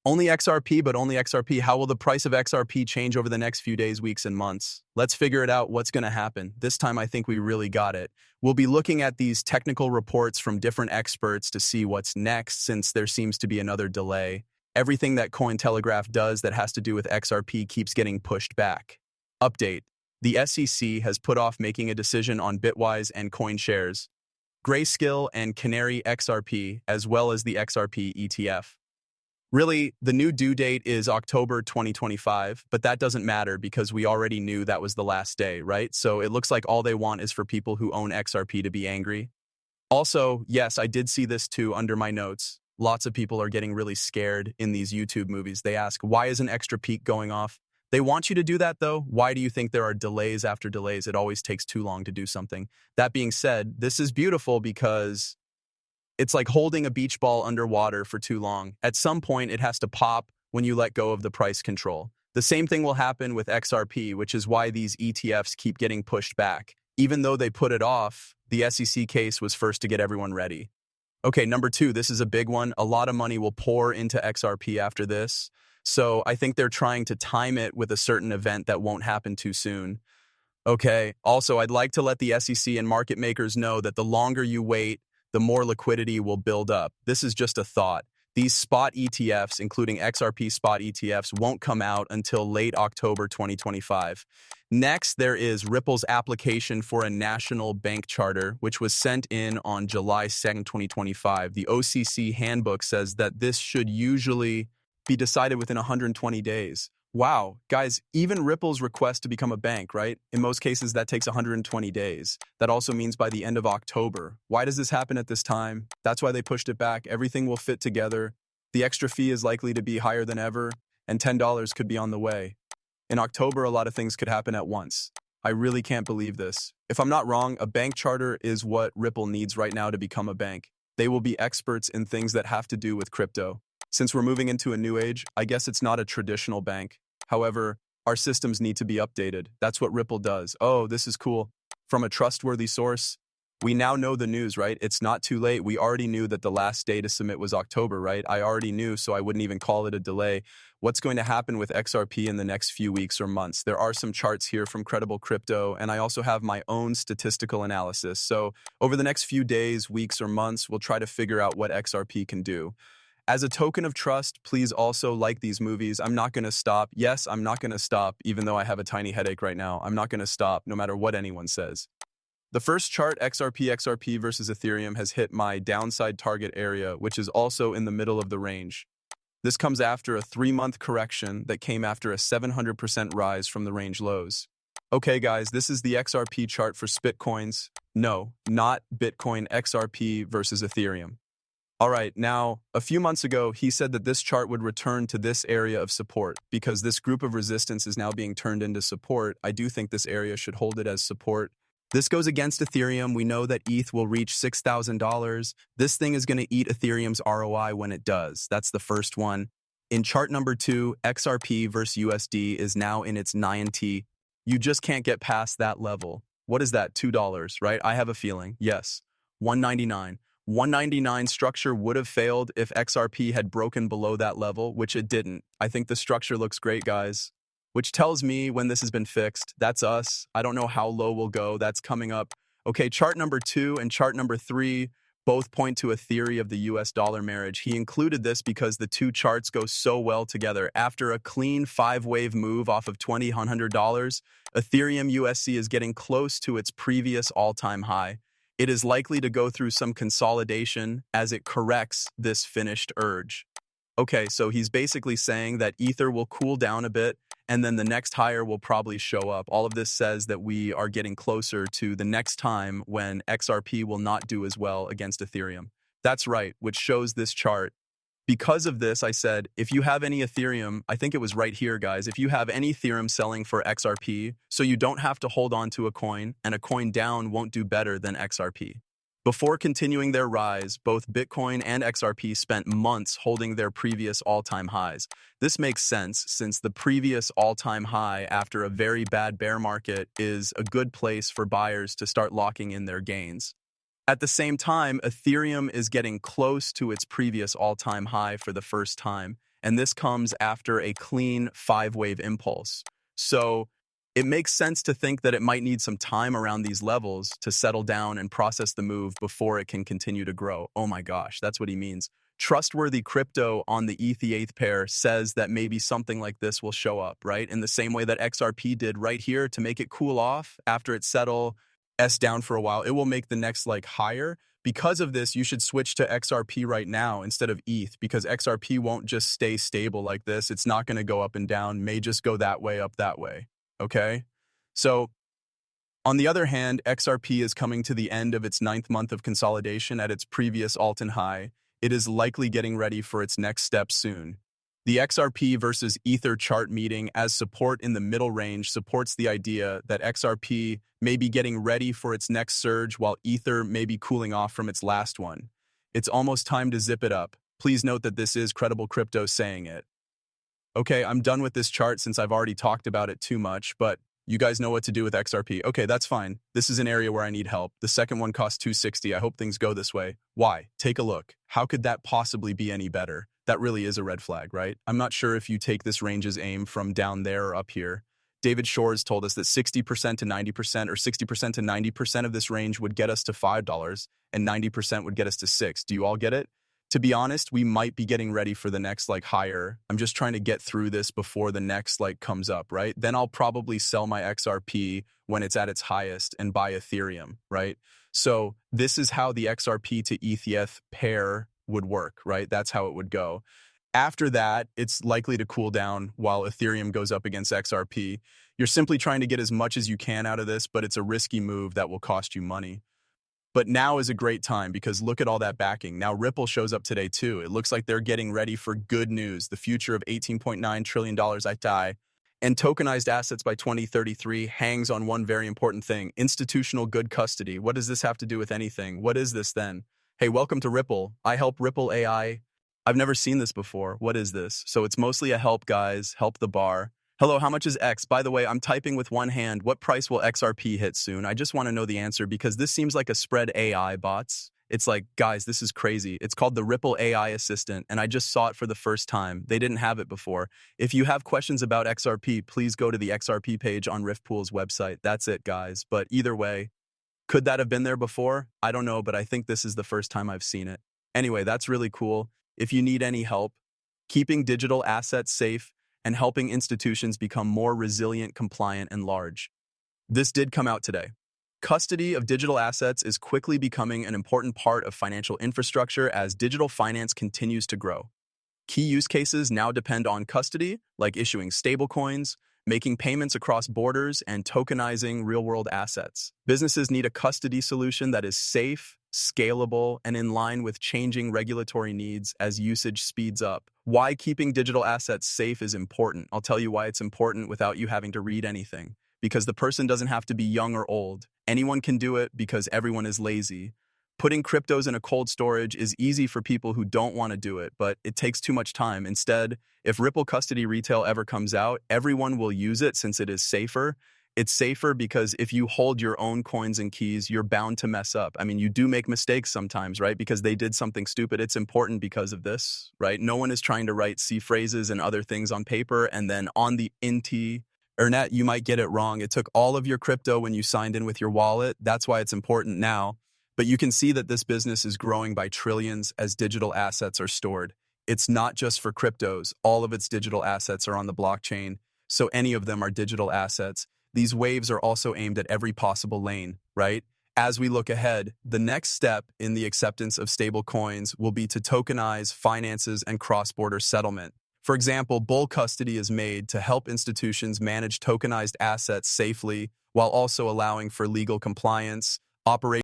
Only XRP, but only XRP. How will the price of XRP change over the next few days, weeks, and months? Let's figure it out. What's going to happen? This time, I think we really got it. We'll be looking at these technical reports from different experts to see what's next, since there seems to be another delay. Everything that Cointelegraph does that has to do with XRP keeps getting pushed back. Update. The SEC has put off making a decision on Bitwise and CoinShares, Grayscale and Canary XRP, as well as the XRP ETF. Really, the new due date is October 2025, but that doesn't matter because we already knew that was the last day, right? So it looks like all they want is for people who own XRP to be angry. Also, yes, I did see this too under my notes. Lots of people are getting really scared in these YouTube movies. They ask, why is an extra peak going off? They want you to do that though. Why do you think there are delays after delays? It always takes too long to do something. That being said, this is beautiful because it's like holding a beach ball underwater for too long. At some point, it has to pop when you let go of the price control. The same thing will happen with XRP, which is why these ETFs keep getting pushed back. Even though they put it off, the SEC case was first to get everyone ready. Okay, number 2, this is a big one. A lot of money will pour into XRP after this. So I think they're trying to time it with a certain event that won't happen too soon. Okay, also, I'd like to let the SEC and market makers know that the longer you wait, the more liquidity will build up. This is just a thought. These spot ETFs, including XRP spot ETFs, won't come out until late October 2025. Next, there is Ripple's application for a national bank charter, which was sent in on July 2nd, 2025. The OCC handbook says that this should usually be decided within 120 days. Wow, guys, even Ripple's request to become a bank, right? In most cases, that takes 120 days. That also means by the end of October. Why does this happen at this time? That's why they pushed it back. Everything will fit together. The extra fee is likely to be higher than ever, and $10 could be on the way. In October, a lot of things could happen at once. I really can't believe this. If I'm not wrong, a bank charter is what Ripple needs right now to become a bank. They will be experts in things that have to do with crypto. Since we're moving into a new age, I guess it's not a traditional bank. However, our systems need to be updated. That's what Ripple does. Oh, this is cool. From a trustworthy source, we now know the news, right? It's not too late. We already knew that the last day to submit was October, right? I already knew, so I wouldn't even call it a delay. What's going to happen with XRP in the next few weeks or months? There are some charts here from Credible Crypto, and I also have my own statistical analysis. So over the next few days, weeks, or months, we'll try to figure out what XRP can do. As a token of trust, please also like these movies. I'm not going to stop. Yes, I'm not going to stop, even though I have a tiny headache right now. I'm not going to stop, no matter what anyone says. The first chart, XRP versus Ethereum, has hit my downside target area, which is also in the middle of the range. This comes after a 3-month correction that came after a 700% rise from the range lows. Okay, guys, this is the XRP chart for Spitcoins. No, not Bitcoin, XRP versus Ethereum. All right, now, a few months ago, he said that this chart would return to this area of support. Because this group of resistance is now being turned into support, I do think this area should hold it as support. This goes against Ethereum. We know that ETH will reach $6,000. This thing is going to eat Ethereum's ROI when it does. That's the first one. In chart number 2, XRP versus USD is now in its 90. You just can't get past that level. What is that, $2, right? I have a feeling. Yes, $1.99. 199 structure would have failed if XRP had broken below that level, which it didn't. I think the structure looks great, guys. Which tells me when this has been fixed. That's us. I don't know how low we'll go. That's coming up. Okay, chart number 2 and chart number 3 both point to a theory of the US dollar marriage. He included this because the two charts go so well together. After a clean 5-wave move off of $2,100, Ethereum USC is getting close to its previous all-time high. It is likely to go through some consolidation as it corrects this finished urge. Okay, so he's basically saying that Ether will cool down a bit, and then the next higher will probably show up. All of this says that we are getting closer to the next time when XRP will not do as well against Ethereum. That's right, which shows this chart. Because of this, I said, if you have any Ethereum, I think it was right here, guys, if you have any Ethereum selling for XRP, so you don't have to hold on to a coin, and a coin down won't do better than XRP. Before continuing their rise, both Bitcoin and XRP spent months holding their previous all-time highs. This makes sense since the previous all-time high after a very bad bear market is a good place for buyers to start locking in their gains. At the same time, Ethereum is getting close to its previous all-time high for the first time, and this comes after a clean 5-wave impulse. So it makes sense to think that it might need some time around these levels to settle down and process the move before it can continue to grow. Oh my gosh, that's what he means. Trustworthy crypto on the ETH pair says that maybe something like this will show up, right? In the same way that XRP did right here to make it cool off after it settle S down for a while. It will make the next leg higher. Because of this, you should switch to XRP right now instead of ETH, because XRP won't just stay stable like this. It's not going to go up and down, may just go that way, up that way. Okay? So on the other hand, XRP is coming to the end of its 9th month of consolidation at its previous all-time high. It is likely getting ready for its next step soon. The XRP versus Ether chart meeting as support in the middle range supports the idea that XRP may be getting ready for its next surge while Ether may be cooling off from its last one. It's almost time to zip it up. Please note that this is Credible Crypto saying it. Okay, I'm done with this chart since I've already talked about it too much, but you guys know what to do with XRP. Okay, that's fine. This is an area where I need help. The second one costs 260. I hope things go this way. Why? Take a look. How could that possibly be any better? That really is a red flag, right? I'm not sure if you take this range's aim from down there or up here. David Shores told us that 60% to 90% or 60% to 90% of this range would get us to $5 and 90% would get us to $6. Do you all get it? To be honest, we might be getting ready for the next higher. I'm just trying to get through this before the next comes up, right? Then I'll probably sell my XRP when it's at its highest and buy Ethereum, right? So this is how the XRP to ETH pair would work, right? That's how it would go. After that, it's likely to cool down while Ethereum goes up against XRP. You're simply trying to get as much as you can out of this, but it's a risky move that will cost you money. But now is a great time because look at all that backing. Now Ripple shows up today too. It looks like they're getting ready for good news. The future of $18.9 trillion I die. And tokenized assets by 2033 hangs on one very important thing: institutional good custody. What does this have to do with anything? What is this then? Hey, welcome to Ripple. I help Ripple AI. I've never seen this before. What is this? So it's mostly a help, guys. Help the bar. Hello, how much is X? By the way, I'm typing with one hand. What price will XRP hit soon? I just want to know the answer because this seems like a spread AI bots. It's like, guys, this is crazy. It's called the Ripple AI Assistant, and I just saw it for the first time. They didn't have it before. If you have questions about XRP, please go to the XRP page on Riftpool's website. That's it, guys. But either way, could that have been there before? I don't know, but I think this is the first time I've seen it. Anyway, that's really cool. If you need any help keeping digital assets safe and helping institutions become more resilient, compliant, and large, this did come out today. Custody of digital assets is quickly becoming an important part of financial infrastructure as digital finance continues to grow. Key use cases now depend on custody, like issuing stablecoins, making payments across borders, and tokenizing real-world assets. Businesses need a custody solution that is safe, scalable, and in line with changing regulatory needs as usage speeds up. Why keeping digital assets safe is important. I'll tell you why it's important without you having to read anything. Because the person doesn't have to be young or old. Anyone can do it because everyone is lazy. Putting cryptos in a cold storage is easy for people who don't want to do it, but it takes too much time. Instead, if Ripple Custody Retail ever comes out, everyone will use it since it is safer. It's safer because if you hold your own coins and keys, you're bound to mess up. I mean, you do make mistakes sometimes, right? Because they did something stupid. It's important because of this, right? No one is trying to write C phrases and other things on paper, and then on the internet, you might get it wrong. It took all of your crypto when you signed in with your wallet. That's why it's important now. But you can see that this business is growing by trillions as digital assets are stored. It's not just for cryptos. All of its digital assets are on the blockchain, so any of them are digital assets. These waves are also aimed at every possible lane, right? As we look ahead, the next step in the acceptance of stable coins will be to tokenize finances and cross-border settlement. For example, bull custody is made to help institutions manage tokenized assets safely while also allowing for legal compliance, operation